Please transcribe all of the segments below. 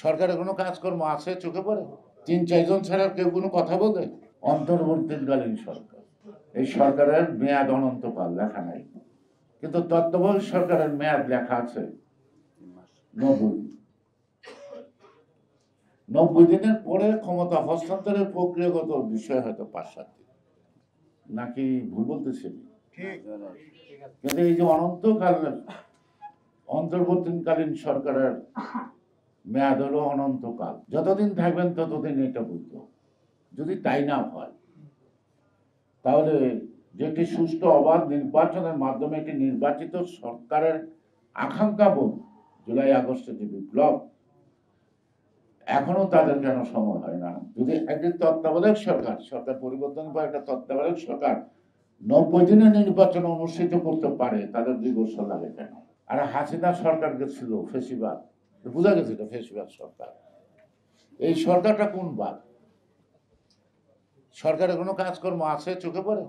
সরকারের কোনো কাজকর্ম আছে চোখে পড়ে? ৩-৪ জন ছাড়া কেউ কোনো কথা বলে? অন্তর্বর্তীকালীন সরকার, এই সরকারের মেয়াদ অনন্তকাল, লেখা নাই। কিন্তু তত্ত্বাবধায়ক সরকারের মেয়াদ লেখা আছে 90 দিনের পরে ক্ষমতা হস্তান্তরের প্রক্রিয়াগত বিষয় হয়তো 5-7 দিন, নাকি ভুল বলতেছি? কিন্তু এই যে অনন্তকালের অন্তর্বর্তীকালীন সরকারের মেয়াদ হলো অনন্তকাল, যতদিন থাকবেন ততদিন এটা বুঝবো। যদি তাই না হয় তাহলে যে একটি সুষ্ঠু অবাধ নির্বাচনের মাধ্যমে একটি নির্বাচিত সরকারের আকাঙ্ক্ষা বোধ, জুলাই আগস্টে যে বিপ্লব, এখনো তাদের কেন সময় হয় না? যদি একটি তত্ত্বাবধায়ক সরকার পরিবর্তনের পর একটা তত্ত্বাবধায়ক সরকার 90 দিনের নির্বাচন অনুষ্ঠিত করতে পারে, তাদের 2 বছর লাগে কেন? আর হাসিনা সরকার ছিল ফেসিবাদ, বোঝা গেছে এটা ফেসিবাদ সরকার। এই সরকারটা কোন বাদ? সরকারের কোনো কাজকর্ম আছে চোখে পড়ে?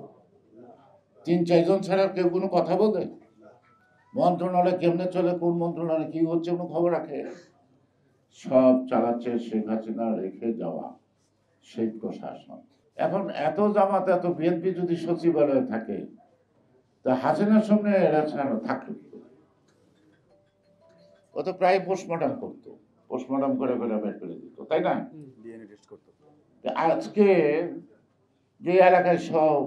3-4 জন ছাড়া কেউ কোনো কথা বলে? মন্ত্রণালয় কেমনে চলে, কোন মন্ত্রণালয়ে কি হচ্ছে কোনো খবর রাখে? সব চালাচ্ছে শেখ হাসিনা রেখে যাওয়া সেই প্রশাসন। এখন এত জামাত এত বিএনপি যদি সচিবালয়ে থাকে, তা হাসিনার সামনে এরা থাকলো কি করে? ও তো প্রায় পোস্টমর্টম করতো, পোস্টমর্টম করে বের করে দিত, তাই না? আজকে যে এলাকায় সব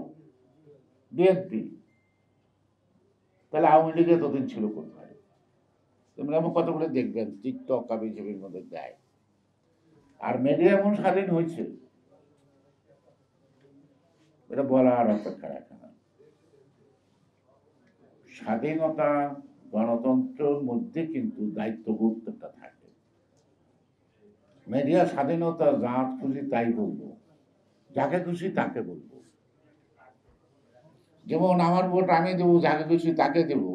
বিএনপি, তাহলে আওয়ামী লীগ এতদিন ছিল কোথায়? তোমরা এমন কতগুলো দেখবেন টিকটক বিজেপির মধ্যে দেয়। আর মিডিয়া এমন স্বাধীন হয়েছে, এটা বলার অপেক্ষা রাখে না। স্বাধীনতা গণতন্ত্রের মধ্যে কিন্তু দায়িত্ববোধটা থাকে। মিডিয়া স্বাধীনতা যা খুশি তাই বলবো, যাকে খুশি তাকে বলবো। যেমন আমার ভোট আমি দেবো, যাকে খুশি তাকে দেবো।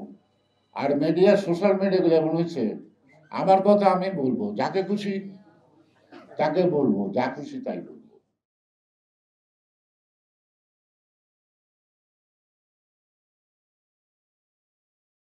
আর মিডিয়া সোশ্যাল মিডিয়াগুলো এমন হয়েছে, আমার কথা আমি বলবো, যাকে খুশি তাকে বলবো, যা খুশি তাই বলবো।